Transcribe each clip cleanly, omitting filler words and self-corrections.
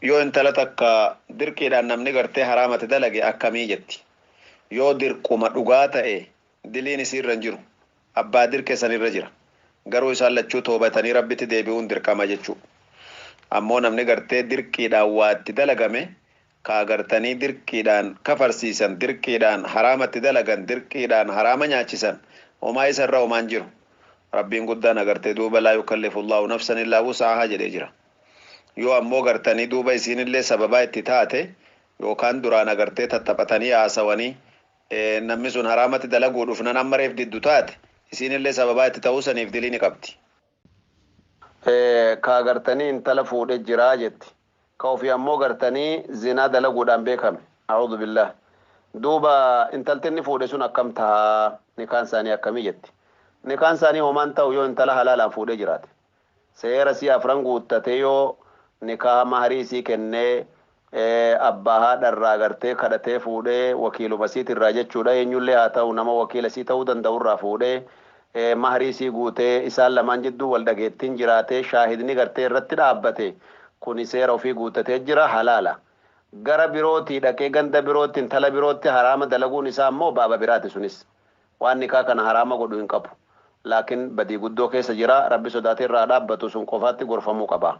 yoo intala takka dirqiidhaan namni gartee haraamate dalage akkamii jetti. Yoo dirquma dhugaa ta'e diliin isiirra jiru abbaa dirqe sanirra jira. Garuu isaan lachuu toobatanii rabbitti deebi'uun dirqama jechuu. Ammoo namni gartee dirqiidhaan waatti dalagame ka agartanii dirqiidhaan kafarsiisan, dirqiidhaan haraamatti dalagan, dirqiidhaan haraama nyaachisan homaa isarra homaan jiru. Rabbiin guddaan agartee duuba laa yukallifullahu nafsan illaa wus'ahaa jedhee jira. Yoo ammoo gartanii duuba isiinillee sababaa itti taate yookaan duraan agartee tattaphatanii haasawanii namni sun haraamatti dalaguu dhufnan ammareef diddu taate isiinillee sababaa itti ta'uu saniif dilii ni qabdi. Ka agartanii intala fuudhee jiraa jetti. Ka ofii ammoo gartanii zinaa dalaguudhaan beekame. A'uudhu billah. Duuba intaltinni fuudhe sun akkam ta'a nikaan isaanii akkamii jetti. Nikaan isaanii homaan ta'u yoo intala halaalaan fuudhee jiraate. Seera si afran guuttatee yoo nikaa maharii isii kennee abbaa haadharraa gartee kadhatee fuudhee wakiiluma isiitirraa jechuudha. Eenyullee haa ta'u nama wakiila isii ta'uu danda'urraa fuudhee maharii isii guutee isaan lamaan jidduu wal dhageettiin jiraatee shaahidni gartee irratti dhaabbate kuni seera ofii guuttatee jira halaala. Gara birootii dhaqee ganda birootti intala birootti haraama dalaguun isaa ammoo baaba biraati sunis. Waan nikaa kana haraama godhu hin qabu. Laakiin badii guddoo keessa jira rabbi sodaatee irraa dhaabbatu sun qofaatti gorfamuu qaba.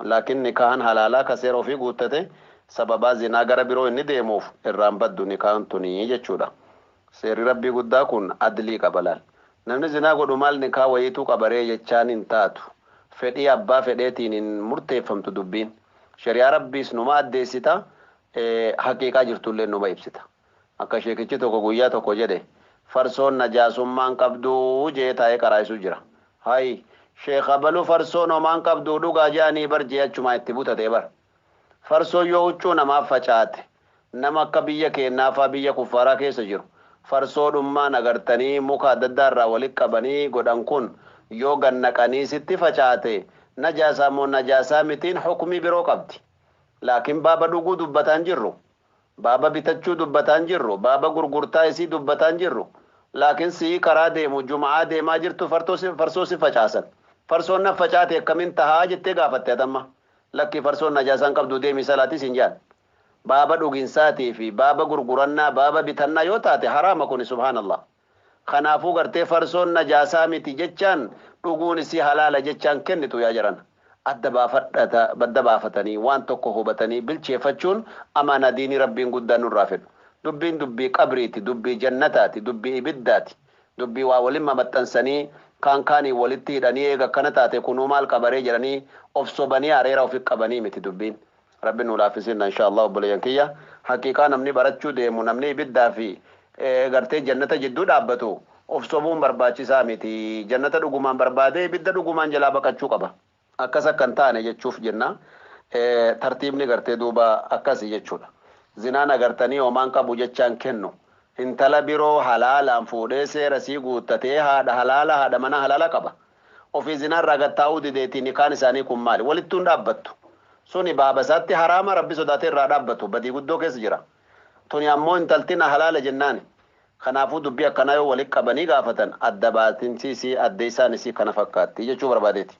Laakiin nikaan halaalaa ka seera ofii guuttate sababaa zinaa gara biroo inni deemuuf irraan baddu nikaan tunii jechuudha. Seerri rabbii guddaa kun adlii qaba laal. Namni zinaa godhu maal nikaa wayiituu qabaree jechaan hin taatu. Fedhii abbaa fedheetiin hin murteeffamtu dubbiin. Shari'aa rabbiis numa addeessita haqiiqaa jirtullee numa ibsita. Akka sheekichi tokko guyyaa tokko jedhe farsoon najaasummaan qabduu jee taa'ee qaraasuu jira. Hayi sheekha balu farsoon homaan qabduu dhugaa jaanii bar jee achumaa itti butatee bar. Farsoon yoo huccuu namaaf facaate nama akka biyya keenyaafaa biyya kuffaaraa keessa jiru. Farsoodhummaan agartanii muka adda addaa irraa walitti qabanii godhan kun yoo gannaqanii sitti facaate najaasaa moo najaasaa mitiin hukumii biroo qabdi. Laakiin baaba dhuguu dubbataan jirru. Baaba bitachuu dubbataan jirru. Baaba gurgurtaa isii dubbataan jirru. Laakiin sii karaa deemu jumaa deemaa jirtu farsoo si facaasan. Farsoon na facaate akkamiin tahaa jettee gaafatte atamma. Lakki farsoon najaasaan qabdu deemi salaatis hin jaan. Baaba dhuginsaatii fi baaba gurgurannaa baaba bitannaa yoo taate haraama kuni subhaanallah. Kanaafuu gartee farsoon najaasaa miti jechaan dhuguun isii halaala jechaan kennitu yaa jiran. Adda baafatanii waan tokko hubatanii bilcheeffachuun amaana diinii rabbiin guddaan nurraa fedhu. Dubbiin dubbii qabriiti, dubbii jannataati, dubbii ibiddaati, dubbii waa waliin maxxansanii kaanii walitti hidhanii eega akkana taate kunuu maal qabaree jedhanii of sobanii areera ofi qabanii miti dubbiin. Rabbiin nu laaffisinna inshaallah obboleeyyan kiyya. Haqiiqaa namni barachuu deemu namni ibiddaa fi gartee jannata jidduu dhaabbatu of sobuun barbaachisaa miti. Jannata dhugumaan barbaadee ibidda dhugumaan jalaa baqachuu qaba. Akkas akkan taane jechuuf jenna. Tartiibni gartee duuba akkasi jechuudha. Zinaan agartanii homaan qabu jechaan kennu. Intala biroo halaalaan fuudhee seera sii guuttatee haadha halaala haadha mana halaala qaba. Ofii zinaan ragattaa'uu dideetiin nikaan isaanii kun maali? Walittuun dhaabbattu. Suni baabasaatti haraama rabbi sodaatee irraa dhaabbatu badii guddoo keessa jira. Tuni ammoo intaltina halaala jennaani. Kanaafuu dubbii akkanaa yoo walitti qabanii gaafatan adda baatinsiisii adda isaanisii kana fakkaatti jechuu barbaadeeti.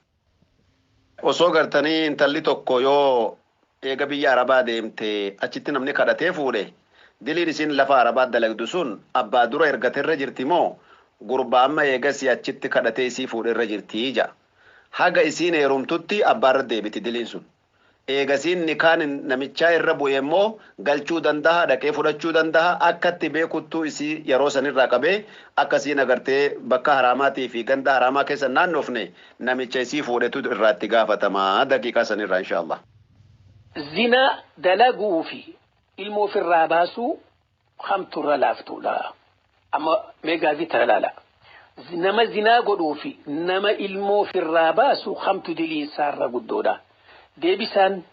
Osoo gartanii intalli tokko yoo eega biyya Arabaa deemte achitti namni kadhatee fuudhe diliin isiin lafa Arabaa dalagdu sun abbaa dura ergateerra jirti moo gurbaa amma eegasii achitti kadhatee isii fuudherra jirti ija. Haga isiin heerumtutti abbaarra deebiti diliin sun. Eegasiin nikaan namichaa irra bu'e immoo galchuu danda'a dhaqee fudhachuu danda'a akkatti beekuttuu isii yeroo sanirraa qabee akkasiin agartee bakka haraamaatii fi ganda haraamaa keessa naannofne namicha isii fuudhetu irraatti gaafatamaa daqiiqaa sanirraa inshaallah. Zina dalaguu fi ilmoo ofirraa baasuu hamturra laaftuudha. Amma meegaazii talaala. Nama zinaa godhuu fi nama ilmoo ofirraa baasu hamtu diliinsaarra guddoodha. Deebisan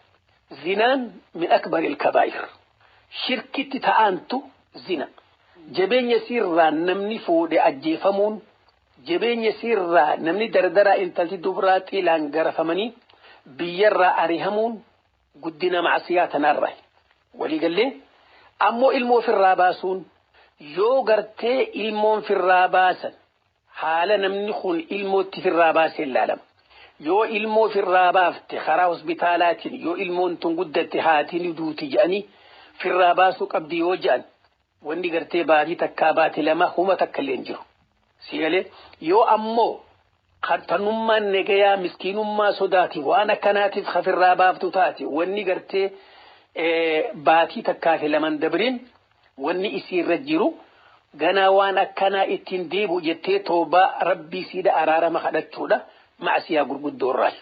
zinaan min akbar al-kabaa'ir. Shirkitti ta'antu zina. Jabeenya sirraa namni fuudhe ajjeefamuun, jabeenya sirraa namni dardaraa intalti dubraa xiilaan garafamanii biyyarraa arihamuun guddina macsiyaa tanarraa. Waliigallee ammoo ilmoo ofirraa baasuun yoo gartee ilmoon firraa baasan haala namni kun ilmootti firraa baasee ilaalama. yoo ilmoo firraa baafte karaa hospitaalaatiin yoo ilmoon tun guddatte haatiin duuti jedhanii firraa baasuu qabdi yoo jedhan wanni gartee baatii takkaa baatii lama huma takka illee hin jiru. Sigalee yoo ammoo qartanummaan nagayaa miskiinummaa sodaati waan akkanaatiif hafirraa baaftu taate wanni gartee baatii takkaa fi laman dabrin wanni isiirra jiru ganaa waan akkanaa ittiin deebi'u jettee toobaa rabbii siida araarama kadhachuudha maasiyaa gurguddoorraa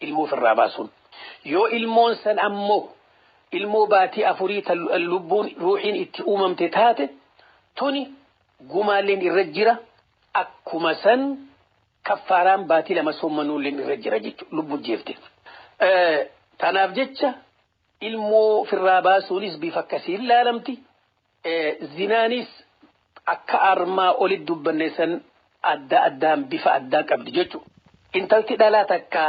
ilmoo firraa baasuun. Yoo ilmoon san ammoo ilmoo baatii afurii lubbuun ruuxiin itti uumamte taate tuni gumaalleen irra jira akkuma san kaffaaraan baatii lama sommanuulleen irra jira jechuudha lubbu jeefte. Tanaaf jecha ilmoo firraa baasuunis bifa akkasiin laalamti. Zinaanis akka armaa olitti dubbanne san adda addaan bifa addaa qabdi jechuudha. Intalti dhalaa takka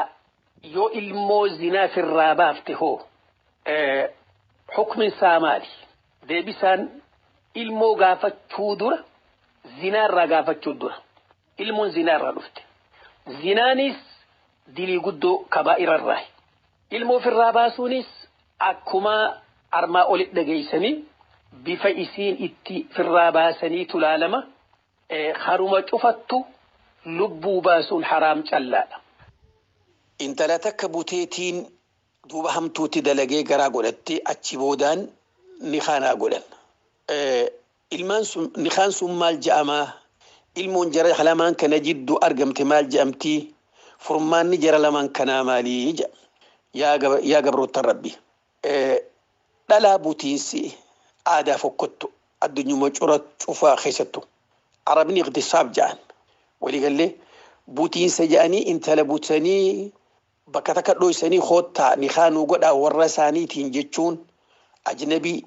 yoo ilmoo zinaa firraa baafte hoo hukmin isaa maali? Deebisaan ilmoo gaafachuu dura zinaarraa gaafachuu dura ilmoon zinaarraa dhufte. Zinaanis dilii guddoo kabaa'irarraa. Ilmoo firraa baasuunis akkuma armaa olitti dhageessanii bifa isiin itti firraa baasanii tulaalama haruma cufattu lubbuu baasuun haraam callaadha. Intala takka buteetiin duuba hamtuutti dalagee garaa godhattee achi boodaan ni kaanaa godhan. Nikaan sun maal je'amaa? Ilmoon jara lamaan kana jidduu argamte maal je'amtii? Furmaanni jara lamaan kanaa maalii jedha? Yaa gabroottan rabbi. Dhalaa butiinsi aadaa fokkottu addunyuma cufaa keessattu. Arabni iqtisaab jedhan. Waliigallee butiinsa jedhanii intala butanii bakka takka dhoysanii hoottaa ni kaanuu godhaa warra isaaniitiin jechuun ajnabii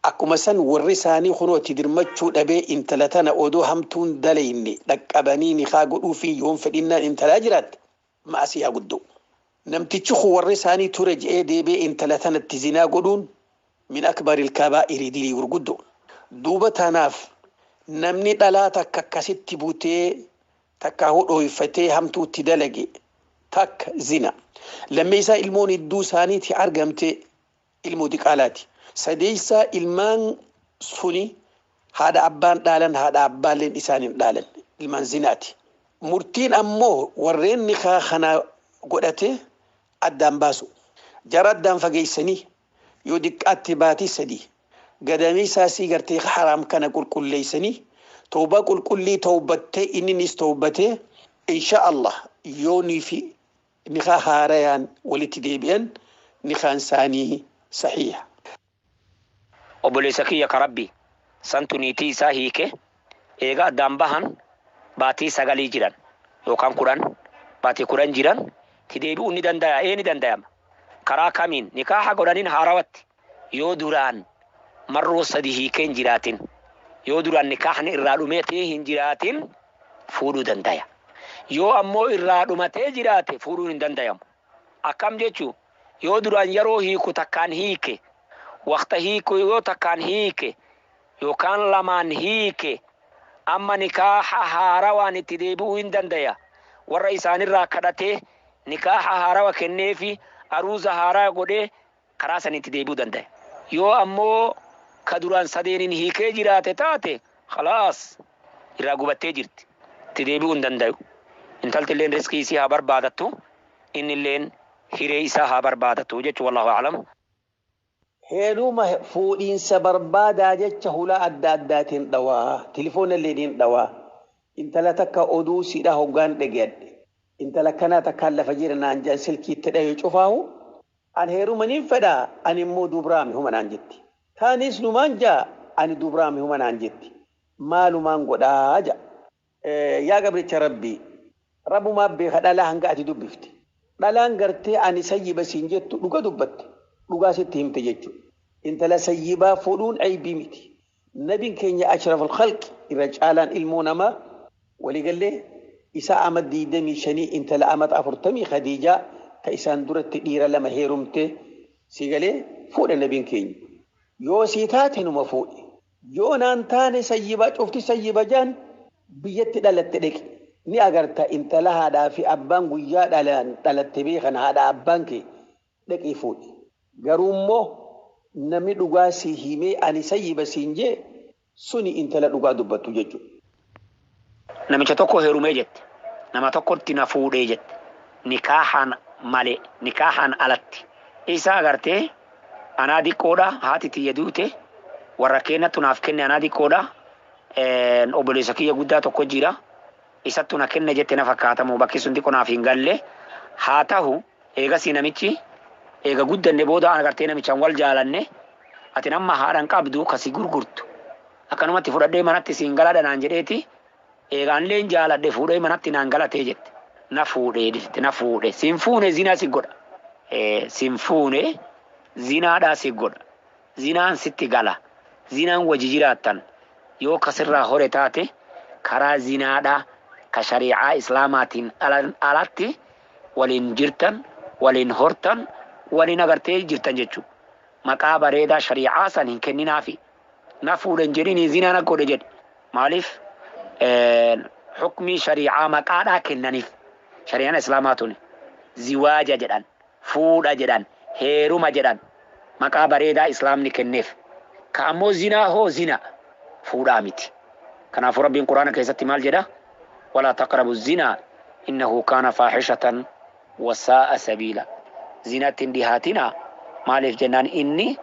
akkuma san warri isaanii kunooti dirmachuu dhabee intala tana odoo hamtuun dalayne dhaqqabanii ni kaa godhuu fi yoon fedhinnaan intalaa jiraatte maasiyaa guddoo. Namtichi kun warri isaanii ture je'ee deebee intala tanatti zinaa godhuun min akbaril kabaa'iri dilii gurguddoo. Duuba tanaaf namni dhalaa takka akkasitti butee takka hodhooyfatee hamtuutti dalage takka zina. Lammeessaa ilmoon idduu isaaniitti argamte ilmoo diqaalaati. Sadeessaa ilmaan suni haadha abbaan dhaalan haadha abbaalleen isaanin dhaalan ilmaan zinaati. Murtiin ammoo warreen nikaa kana godhate addaan baasu. Jara addaan fageessanii yoo diqqaatti baatii sadii gadamii isaasii gartee haraam kana qulqulleessanii tooba qulqullii toobattee inninis toobatee insha Allah yoonii fi nikaa haarayaan walitti deebi'an nikaan isaanii sahiha. Obboleessa kiyya ka rabbi santu niitii isaa hiike eega addaan bahan baatii 9 jiran yookaan 10 baatii 10 jiran ti deebi'uu ni danda'a ni danda'ama. Karaa kamiin nikaaha godhaniin haarawatti yoo duraan marroo 3 hiikeen jiraatin yoo duraan nikaahni irraa dhumatee hin jiraatin fuudhuu danda'a. Yoo ammoo irraa dhumatee jiraate fuudhuu hin danda'amu. Akkam jechuu yoo duraan yeroo hiiku takkaan hiike waqta hiiku yoo takkaan hiike yookaan lamaan hiike amma nikaaha haarawaan itti deebi'uu hin danda'a. Warra isaanirraa kadhatee nikaaha haarawa kenneefi aruuza haaraa godhee karaa sanitti deebi'uu danda'a. Yoo ammoo ka duraan sadeeniin hiikee jiraate taate khalaas irraa gubattee jirti itti deebi'uu hin danda'u. Intalti illeen riskii isii haa barbaadattu inni illeen hiree isaa haa barbaadatu jechuun wallahu a'lam. Heeruma fuudhiinsa barbaadaa jecha hulaa adda addaatiin dhawaa tilifoona illeen dhawaa intala takka oduu siidhaa hoggaan dhagayadhe intala kanaa takkaan lafa jira naan jaan silkiitti dhahee cufaahu an heeruma niin fedhaa ani immoo dubraami huma naan jetti taanis numaan jaa ani dubraami huma naan jetti maalumaan godhaa ja yaa gabricha rabbii rabbumaa beeka dhalaa hanga ati dubbifte dhalaan gartee ani sayyiba siin jettu dhuga dubbatte dhugaa sitti himte jechuudha. Intala sayyibaa fuudhuun aybii miti. Nabiin keenya ashraful khalqi irra caalaan ilmoo namaa waliigallee isaa amad 25 intala amad 40 Khadiijaa ta isaan duratti dhiira 2 heerumte sigalee fuudha nabiin keenya. Yoo sii taate numa fuudhe. Yoo naan taane sayyibaa cufti sayyiba jaan biyyatti dhalatte dhaqe. ni agarta intala haadhaa fi abbaan guyyaa dhalatte beekan haadha abbaan kee dhaqii fuudhe. Garuu immoo namni dhugaa si himee ani sayyiba siin jee suni intala dhugaa dubbattu jechuudha. Namicha tokko heerumee jette. Nama tokkotti na fuudhee jette. Nikaahaan malee nikaahaan alatti. Isa agartee anaa diqqoodha haati tiyya duute warra keenyattu naaf kenne anaa diqqoodha. Obboleessa kiyya guddaa tokko jira. Isattu na kenne jette na fakkaatamu bakki sun xiqqoo naaf hin galle. Haa ta'u eegasii namichi eega guddanne booda agartee namichaan wal jaalanne ati nama haadhaan qabdu kasi gurgurtu. Akkanumatti fudhadhee manatti siin galadha naan jedheeti. Eegaanleen jaaladhe fuudhee manatti naan galatee jette. Na fuudhee jette na fuudhee. Siin fuune zinaa si godha. Siin fuune zinaadhaa si godha. Zinaan sitti gala. Zinaan wajji jiraattan. Yoo kasirraa hore taate karaa zinaadhaa ka shari'aa islaamaatiin alatti waliin jirtan, waliin hortan, waliin agartee jirtan jechuudha. Maqaa bareedaa shari'aa san hin kenninaafi. Na fuudhan jedhini zinaa na godhe jedhe. Maaliif? Hukmii shari'aa maqaadhaa kennaniif. Shari'aan islaamaa tuni ziwaaja jedhan, fuudha jedhan, heeruma jedhan. Maqaa bareedaa islaamni kenneef. Ka ammoo zinaa hoo zina fuudhaa miti. Kanaafuu Rabbiin Quraana keessatti maal jedha? Walaa taqrabu zinaa innahu kaana faaxishatan wasaa'a sabiila. Zinaatti hin dhihaatinaa maaliif jennaan inni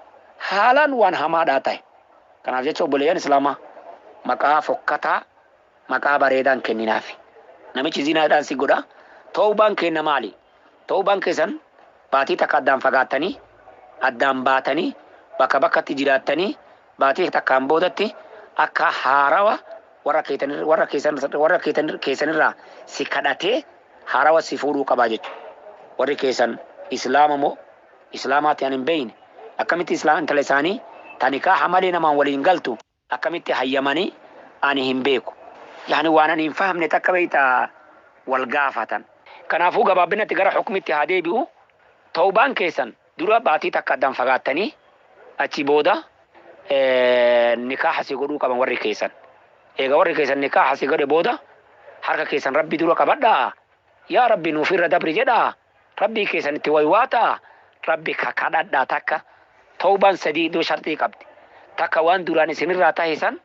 haalaan waan hamaadhaa ta'e. Kanaaf jecha obboleeyyan islaamaa maqaa fokkataa maqaa bareedaan kenninaafi. Namichi zinaadhaan si godha. Tawbaan kenna maali? Tawbaan keessan baatii takka addaan fagaattanii addaan baatanii bakka bakkatti jiraattanii baatii takkaan boodatti akka haarawa warra keessanirraa si kadhatee haarawa si fuudhuu qabaa jechuudha. Warri keessan islaama moo islaamaatti ani hin beeyne akkamitti intala isaanii tanikaaha malee namaan waliin galtu akkamitti hayyamanii ani hin beeku. Yaani waan ani hin fahamne takka beeyta wal gaafatan. Kanaafuu gabaabinatti gara hukumitti haa deebi'u. Tawbaan keessan dura baatii takka addaan fagaattanii achi booda nikaaha si godhuu qaban warri keessan. Eega warri keessan nikaaha si godhe booda harka keessan rabbi dura qabadhaa. Yaa rabbi nuuf irra dabri jedhaa. Rabbii keessan itti waywaataa. Rabbi kakadhadhaa takka. Tawbaan sadii iddoo shartii qabdi. Takka waan duraan isinirraa tahe san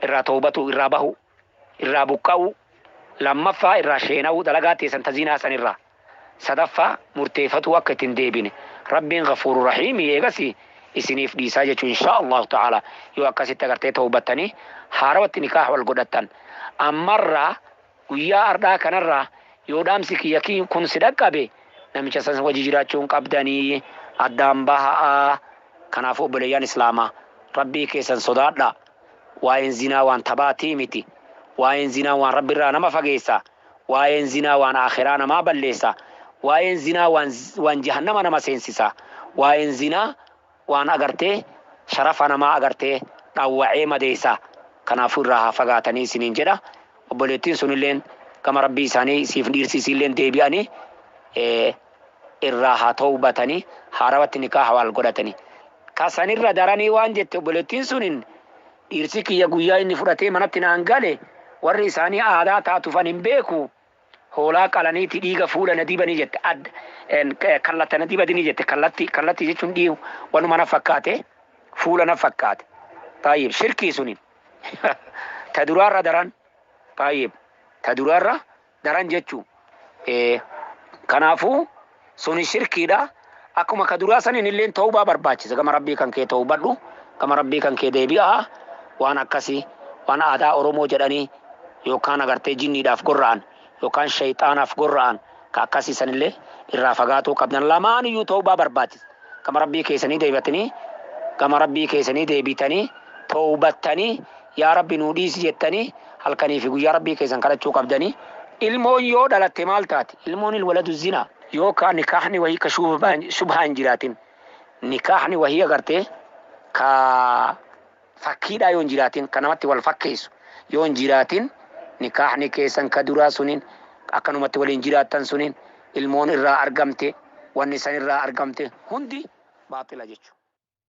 irraa tawbatu irraa bahu irraa buqqa'u. Lammaffaa irraa sheena'u dalagaa teessan tazinaa sanirraa. Sadaffaa murteeffatu akka ittiin deebine. Rabbiin ghafuuru rahiimi eegasi isiniif dhiisaa jechuun insha Allah ta'ala yoo akkasitti agartee tawbattanii haarawatti nikaaha wal godhattan. Ammarraa guyyaa ardhaa kanarraa yoo dhaamsi kiyya kun si dhaqqabe namicha san wajji jiraachuun qabdanii addaan bahaa. Kanaafuu obboleeyyan islaamaa rabbii keessan sodaadhaa. Waa'een zinaa waan tabaatii miti. Waa'een zinaa waan rabbiirraa nama fageessa. Waa'een zinaa waan akhiraa namaa balleessa. Waa'een zinaa waan jahannama nama seensisa. Waa'een zinaa waan agartee sharafa namaa agartee dhawwa'ee madeessa. Kanaafuu irraa haa fagaatanii isiniin jedha. Obboleettiin sunilleen gama rabbii isaanii siif dhiirsisiilleen deebi'anii irraa haa tawbatanii haarawatti nikaaha wal godhatanii. Kasanirra daranii waan jette obboleettiin sunin dhiirsi kiyya guyyaa inni fudhatee manatti naan gale warri isaanii aadaa taatufan hin beeku. Hoolaa qalaniiti dhiiga fuula na dibanii jette kallatti na dibanii jette kallatti jechuun dhiigu wanuma na fakkaate fuula na fakkaate. Taayib shirkii sunin ta duraarra daran taayib ta duraarra daran jechuu. Kanaafuu suni shirkiidha. Akkuma ka duraa sanin illeen tawbaa barbaachisa. Gama rabbii kan kee tawbadhu gama rabbii kan kee deebi'aa. Waan akkasii waan aadaa Oromoo jedhanii yookaan agartee jinniidhaaf gorra'an yookaan shayxaanaaf gorra'an ka akkasii sanillee irraa fagaatuu qabdan. Lamaan iyyuu tawbaa barbaachisa. Gama rabbii keessanii deebi'atanii gama rabbii keessanii deebitanii tawbattanii yaa rabbi nuu dhiisi jettanii halkanii fi guyyaa rabbii keessan kadhachuu qabdanii. Ilmoon yoo dhalatte maal taati? Ilmoon ilwaladu zinaa. Yookaan nikaahni wahii ka shubhaan jiraatin nikaahni wahii agartee ka fakkiidhaa yoo hin jiraatin ka namatti wal fakkeessu yoo hin jiraatin nikaahni keessan ka duraa suniin akkanumatti waliin jiraattan suniin ilmoon irraa argamte wanni san irraa argamte hundi baaxila jechuudha.